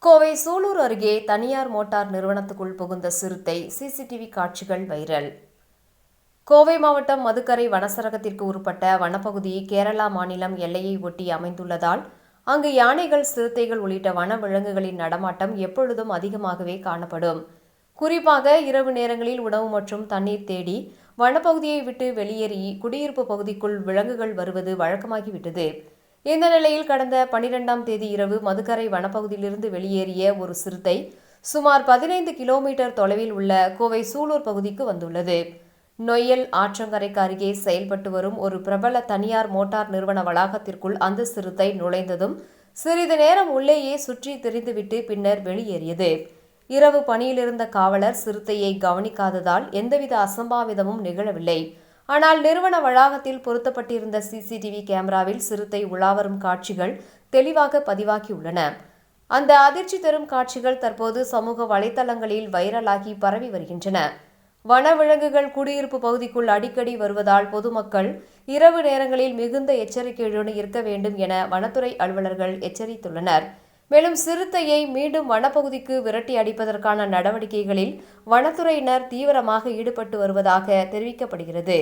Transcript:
கோவை சூலூர் அருகே தனியார் மோட்டார் நிறுவனத்துக்குள் புகுந்த சிறுத்தை சிசிடிவி காட்சிகள் வைரல். கோவை மாவட்டம் மதுக்கரை வனச்சரகத்திற்கு உட்பட்ட வனப்பகுதி கேரளா மாநிலம் எல்லையை ஒட்டி அமைந்துள்ளதால் அங்கு யானைகள், சிறுத்தைகள் உள்ளிட்ட வன விலங்குகளின் நடமாட்டம் எப்பொழுதும் அதிகமாகவே காணப்படும். குறிப்பாக இரவு நேரங்களில் உணவு மற்றும் தண்ணீர் தேடி வனப்பகுதியை விட்டு வெளியேறி குடியிருப்பு பகுதிக்குள் விலங்குகள் வருவது வழக்கமாகிவிட்டது. இந்த நிலையில் கடந்த 12ஆம் தேதி இரவு மதுக்கரை வனப்பகுதியிலிருந்து வெளியேறிய ஒரு சிறுத்தை சுமார் 15 கிலோமீட்டர் தொலைவில் உள்ள கோவை சூலூர் பகுதிக்கு வந்துள்ளது. நொய்யல் ஆற்றங்கரைக்கு அருகே செயல்பட்டு வரும் ஒரு பிரபல தனியார் மோட்டார் நிறுவன வளாகத்திற்குள் அந்த சிறுத்தை நுழைந்ததும் சிறிது நேரம் உள்ளேயே சுற்றி திரிந்துவிட்டு பின்னர் வெளியேறியது. இரவு பணியிலிருந்த காவலர் சிறுத்தையை கவனிக்காததால் எந்தவித அசம்பாவிதமும் நிகழவில்லை. ஆனால் நிறுவன வளாகத்தில் பொருத்தப்பட்டிருந்த சிசிடிவி கேமராவில் சிறுத்தை உலாவரும் காட்சிகள் தெளிவாக பதிவாகியுள்ளன. அந்த அதிர்ச்சி தரும் காட்சிகள் தற்போது சமூக வலைதளங்களில் வைரலாகி பரவி வருகின்றன. வனவிலங்குகள் குடியிருப்பு பகுதிக்குள் அடிக்கடி வருவதால் பொதுமக்கள் இரவு நேரங்களில் மிகுந்த எச்சரிக்கையுடன் இருக்க வேண்டும் என வனத்துறை அலுவலர்கள் எச்சரித்துள்ளனர். மேலும் சிறுத்தையை மீண்டும் வனப்பகுதிக்கு விரட்டி அடிப்பதற்கான நடவடிக்கைகளில் வனத்துறையினர் தீவிரமாக ஈடுபட்டு வருவதாக தெரிவிக்கப்படுகிறது.